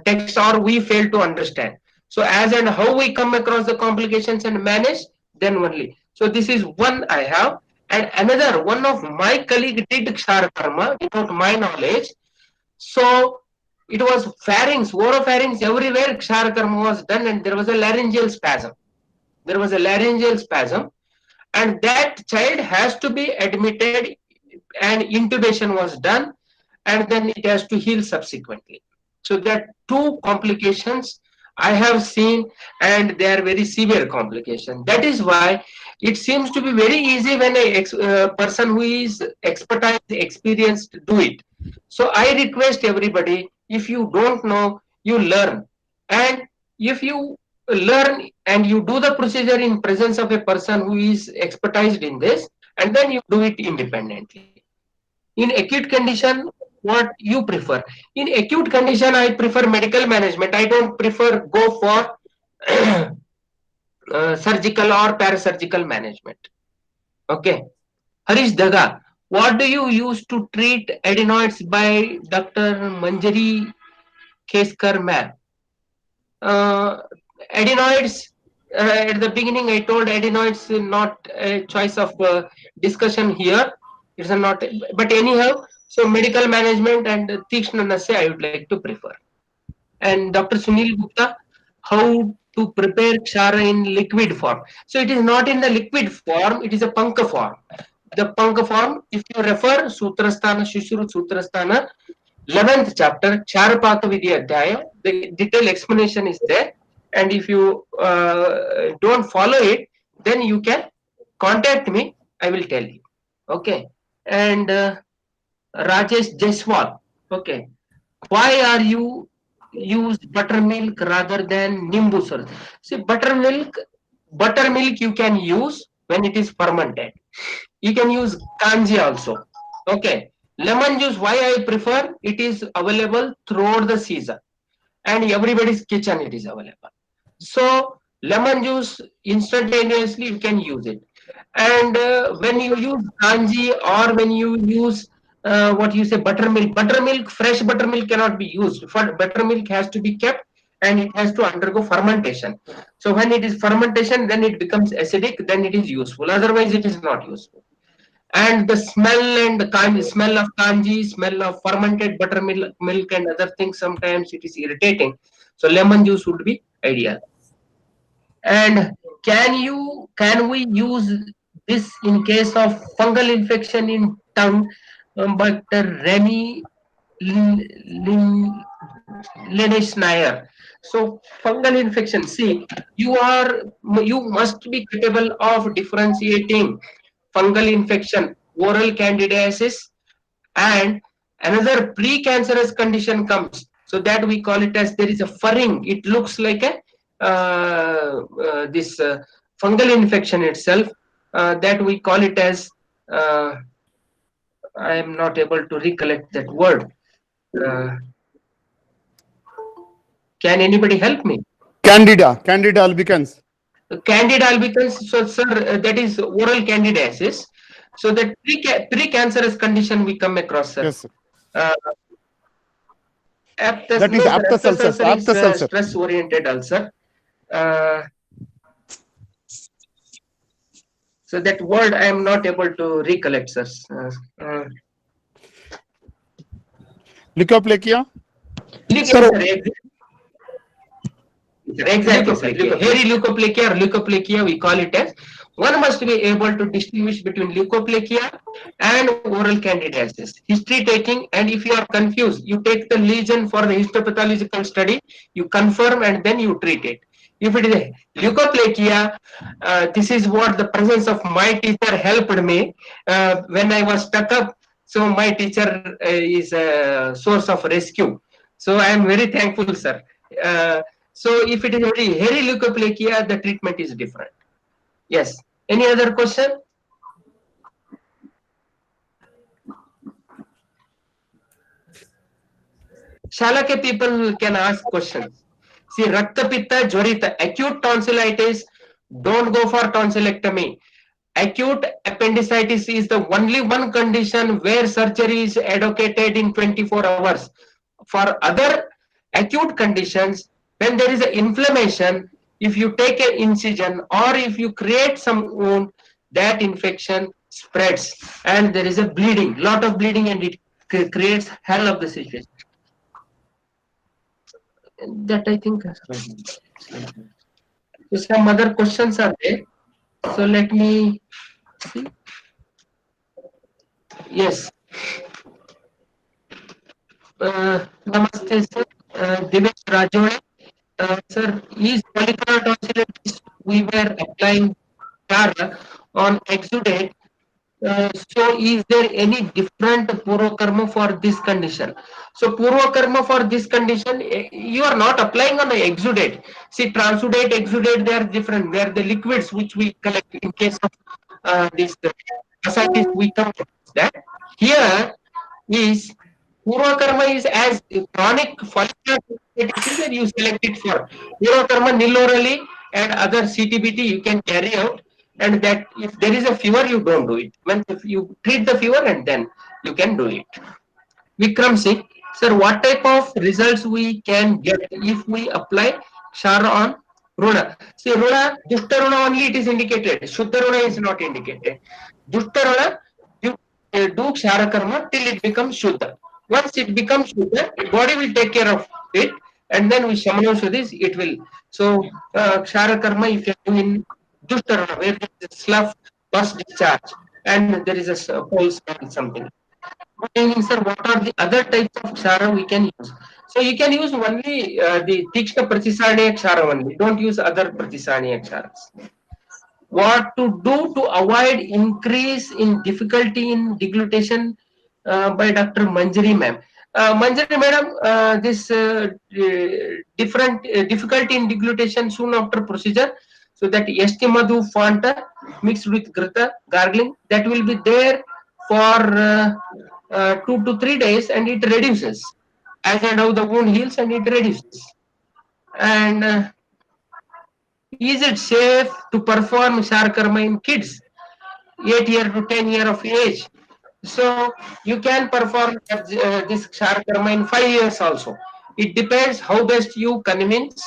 text, or we fail to understand. So as and how we come across the complications and manage, then only. So this is one I have. And another one of my colleague did KsharaKarma without my knowledge. So it was pharynx, oropharynx, everywhere KsharaKarma was done, and there was a laryngeal spasm. There was a laryngeal spasm, and that child has to be admitted, and intubation was done, and then it has to heal subsequently. So there are two complications I have seen, and they are very severe complications. That is why it seems to be very easy when a person who is expertise, experienced, do it. So I request everybody, if you don't know, you learn. And if you learn and you do the procedure in presence of a person who is expertised in this, and then you do it independently. In acute condition, what you prefer? In acute condition, I prefer medical management. I don't prefer go for surgical or parasurgical management. Okay. Harish Daga, what do you use to treat adenoids by Dr. Manjari Kheskar ma'am? Uh, Adenoids, at the beginning I told adenoids not a choice of discussion here. It's not, but anyhow, so medical management and Tikshna Nase I would like to prefer. And Dr. Sunil Gupta, how to prepare Kshara in liquid form. So it is not in the liquid form, it is a Panka form. The Panka form, if you refer Sutrasthana, Shushru Sutrasthana, 11th chapter, Ksharapaka Vidya Adhyaya, the detailed explanation is there. And if you don't follow it, then you can contact me, I will tell you. Okay. And Rajesh Jaiswal, okay. Why are you use buttermilk rather than nimbu syrup? See, buttermilk you can use when it is fermented. You can use kanji also. Okay. Lemon juice, why I prefer? It is available throughout the season, and everybody's kitchen it is available. So lemon juice instantaneously you can use it. And when you use kanji, or when you use what you say buttermilk, fresh buttermilk cannot be used. For buttermilk has to be kept, and it has to undergo fermentation. So when it is fermentation, then it becomes acidic, then it is useful. Otherwise, it is not useful. And the smell, and the smell of kanji, smell of fermented buttermilk, milk and other things, sometimes it is irritating. So lemon juice would be ideal. And can we use this in case of fungal infection in tongue? But Remy Lenish Nair. So fungal infection. See, you must be capable of differentiating fungal infection, oral candidiasis, and another precancerous condition comes. So that we call it as there is a furring. It looks like a this fungal infection itself. That we call it as I am not able to recollect that word. Uh, can anybody help me? Candida albicans. Candida albicans. So, sir, that is oral candidiasis. So that precancerous condition we come across, sir. Yes, sir. Uh, That is no, sir, aphthous ulcer. ulcer is Aphthous ulcer. stress-oriented ulcer. Uh, so that word I am not able to recollect, sir. Leukoplakia. Exactly, sir. Hairy leukoplakia or leukoplakia, we call it as. One must be able to distinguish between leukoplakia and oral candidiasis. History taking, and if you are confused, you take the lesion for the histopathological study, you confirm, and then you treat it. If it is a leukoplakia, this is what the presence of my teacher helped me when I was stuck up. So my teacher is a source of rescue. So I am very thankful, sir. So if it is hairy leukoplakia, the treatment is different. Yes. Any other question? Shalake people can ask questions. See, Rakta Pitta, Jwarita, acute tonsillitis, Don't go for tonsillectomy. Acute appendicitis is the only one condition where surgery is advocated in 24 hours. For other acute conditions, when there is an inflammation, if you take an incision or if you create some wound, that infection spreads and there is a bleeding, lot of bleeding, and it creates hell of the situation. That I think. So some other questions are there. So let me see. Yes. Namaste, sir. Divesh Rajole. Sir, is follicular tonsillitis we were applying chara on exudate. So, is there any different Purvakarma for this condition? So, Purvakarma for this condition, you are not applying on the exudate. See, transudate, exudate, they are different. They are the liquids which we collect in case of this ascites, we come to that. Here is Purvakarma is as chronic follicular tonsillitis that you select it for. Purvakarma nilorally and other CTBT you can carry out, and that if there is a fever you don't do it. When if you treat the fever and then you can do it. Vikram Singh, sir, what type of results we can get if we apply Kshara on Runa? See, Runa, Dushta Runa only it is indicated. Shuddha Runa is not indicated. Dushta Runa, you do Kshara Karma till it becomes Shuddha. Once it becomes Shuddha, the body will take care of it, and then we Shamano Shuddhis, it will. So, Kshara Karma you can do in Dushta Runa, where there is a slough pus discharge, and there is a pole smell something. Good evening, sir. What are the other types of kshara we can use? So you can use only the Tikshna Pratisarniya kshara only. Don't use other Pratisarniya ksharas. What to do to avoid increase in difficulty in deglutition by Dr. Manjari ma'am. Manjari madam, this different difficulty in deglutition soon after procedure. So that Estimadu Fanta mixed with Grita gargling, that will be there for 2 to 3 days and it reduces. As and how the wound heals and it reduces. And is it safe to perform Sharkarma in kids 8 year to 10 year of age? So you can perform this Sharkarma in 5 years also. It depends how best you convince.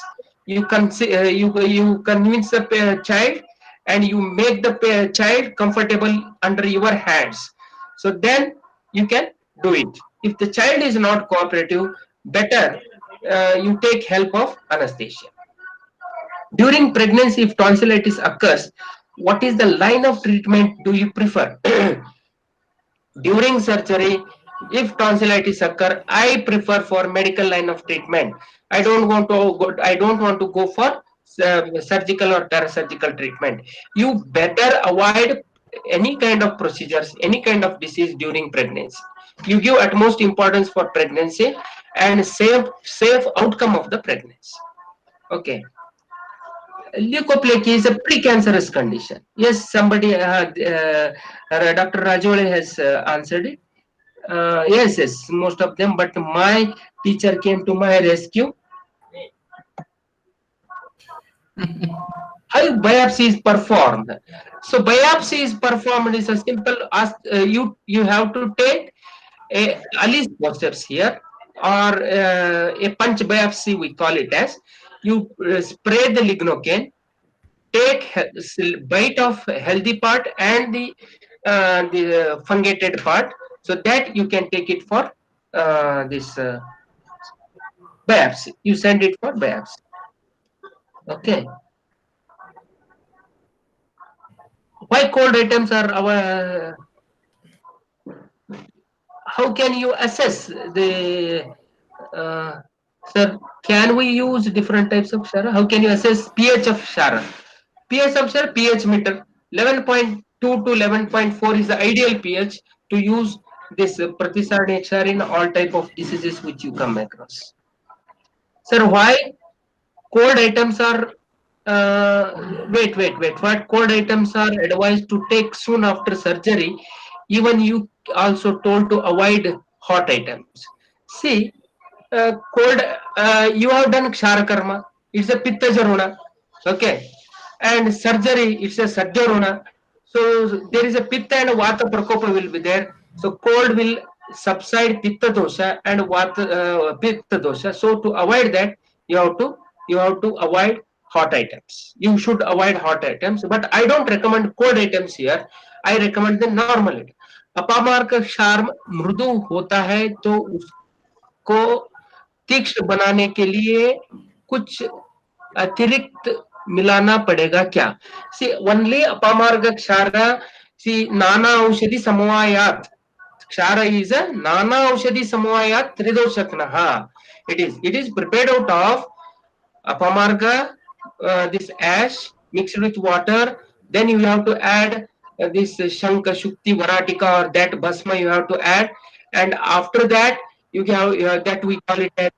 You convince the child and you make the child comfortable under your hands. So then you can do it. If the child is not cooperative, better you take help of anesthesia. During pregnancy, if tonsillitis occurs, what is the line of treatment do you prefer? During surgery, if tonsillitis occur, I prefer for medical line of treatment. I don't want to go for surgical or parasurgical treatment. You better avoid any kind of procedures, any kind of disease during pregnancy. You give utmost importance for pregnancy and safe outcome of the pregnancy. Okay. Leukoplakia is a precancerous condition. Yes, somebody, Dr. Rajole has answered it. Yes, yes, most of them, but my teacher came to my rescue. How biopsy is performed? So biopsy is performed is a simple ask. You have to take a Alice forceps here or a punch biopsy we call it as. You spray the lignocaine, take bite of healthy part and the fungated part, so that you can take it for this biopsy. You send it for biopsy. Okay. Why cold items are our? How can you assess the? Sir, can we use different types of Shara? How can you assess pH of Shara? pH of Shara, pH meter 11.2 to 11.4 is the ideal pH to use this Pratisarni Shara in all type of diseases which you come across. Sir, why cold items are wait. What cold items are advised to take soon after surgery? Even you also told to avoid hot items. See, cold. You have done Kshara Karma. It's a Pitta Jaruna. Okay. And surgery, it's a Sajjaruna. So there is a Pitta and Vata Prakopa will be there. So cold will subside Pitta dosha and Vata Pitta dosha. So to avoid that, you have to you have to avoid hot items. You should avoid hot items, but I don't recommend cold items here. I recommend the normal item. अपामार का क्षार मृदु होता है तो उसको तीक्ष्ण बनाने के लिए कुछ अतिरिक्त मिलाना पड़ेगा क्या? See, only अपामार्ग क्षार, see, नाना औषधि समवायात. Kshara is a nana aushadhi samvayat tridoshaknaha. It is prepared out of apamarga, this ash mixed with water. Then you have to add this shanka shukti varatika, or that bhasma you have to add, and after that you have that we call it as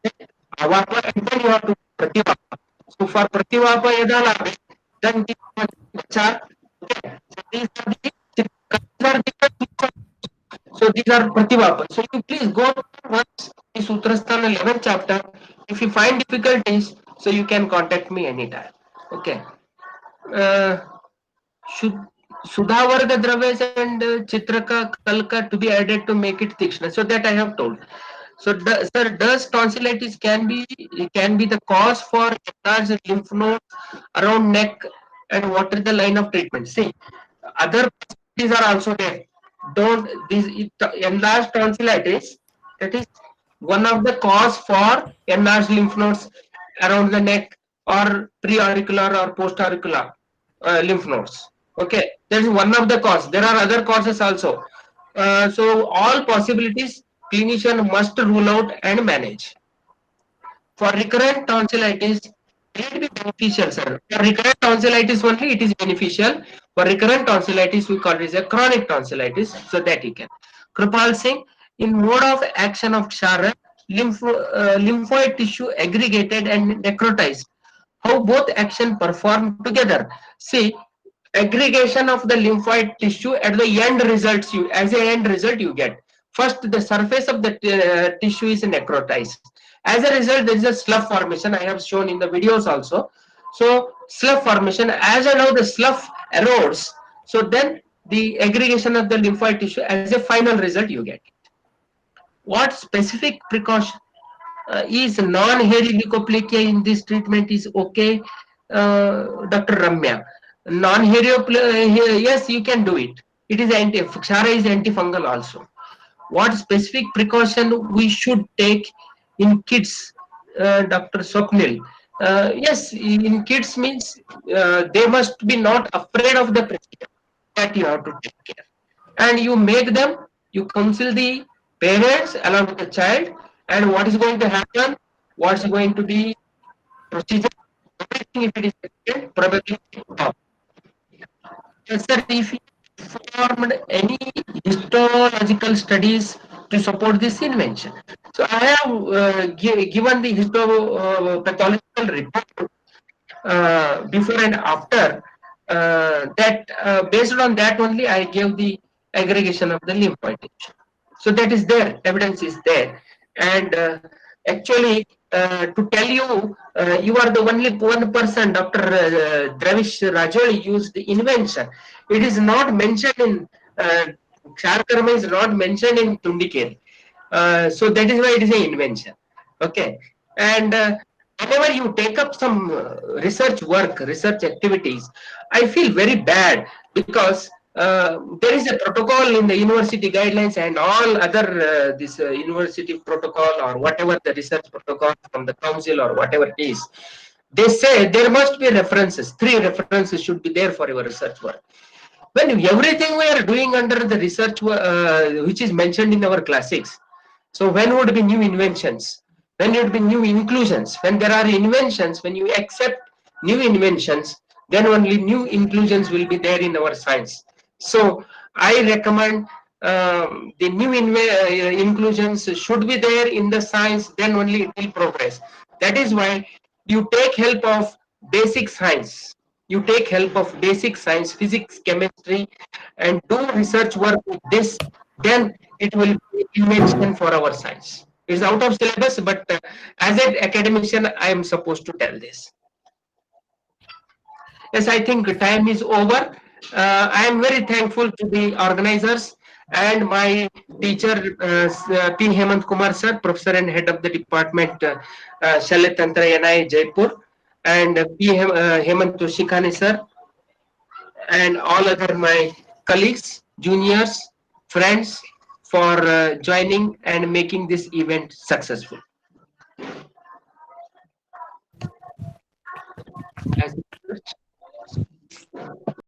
avapa, and then you have to prativapa. So for prativapa yada labhe, then these are okay. So these are the so these are Pratibhapan. So you please go once the Sutrasthana 11th chapter. If you find difficulties, so you can contact me anytime. Okay. Uh, should Sudhavarga Draves and Chitraka Kalka to be added to make it Tikshna. So that I have told. So sir, does tonsillitis can be the cause for enlarged lymph nodes around neck, and what is the line of treatment? See, other possibilities are also there. Don't this enlarged tonsillitis, that is one of the cause for enlarged lymph nodes around the neck or pre-auricular or post-auricular lymph nodes. Okay, that is one of the cause. There are other causes also. So all possibilities clinician must rule out and manage. For recurrent tonsillitis, will it be beneficial, sir? For recurrent tonsillitis only, it is beneficial. For recurrent tonsillitis, we call it as a chronic tonsillitis, so that you can. Kripal Singh, in mode of action of Kshara, lymphoid tissue aggregated and necrotized. How both action perform together? See, aggregation of the lymphoid tissue at the end results you as a end result you get. First, the surface of the tissue is necrotized. As a result, there is a slough formation. I have shown in the videos also. So slough formation, as and how the slough erodes, so then the aggregation of the lymphoid tissue as a final result you get. What specific precaution is non-hairy leukoplakia in this treatment is okay, Dr. Ramya? Non-hairy, yes, you can do it. It is Kshara is antifungal also. What specific precaution we should take in kids, Dr. Swapnil? Yes, in kids means they must be not afraid of the procedure. That you have to take care. And you make them, you counsel the parents along with the child, and what is going to happen, what's going to be procedure, everything if it is accepted, probably stop. Yes, sir, if you performed any histological studies to support this invention. So I have given the histopathological report before and after, that based on that only I gave the aggregation of the lymphoid tissue. So that is there, evidence is there. And actually, to tell you, you are the only one person, Dr. Dravish Rajoli used the invention. It is not mentioned in KsharaKarma is not mentioned in Tundikeri. So that is why it is an invention. Okay. And whenever you take up some research work, research activities, I feel very bad because there is a protocol in the university guidelines and all other this university protocol or whatever the research protocol from the council or whatever it is. They say there must be references. 3 references should be there for your research work. When everything we are doing under the research which is mentioned in our classics, so when would be new inventions? When would be new inclusions? When there are inventions, when you accept new inventions, then only new inclusions will be there in our science. So I recommend the new inclusions should be there in the science, then only it will progress. That is why you take help of basic science. You take help of basic science, physics, chemistry, and do research work with this, then it will be invention for our science. It's out of syllabus, but as an academician, I am supposed to tell this. Yes, I think time is over. I am very thankful to the organizers and my teacher, P. Hemant Kumar sir, professor and head of the department, Shalit Tantra NI Jaipur, and Hemant Shikhani sir, and all other my colleagues, juniors, friends for joining and making this event successful. As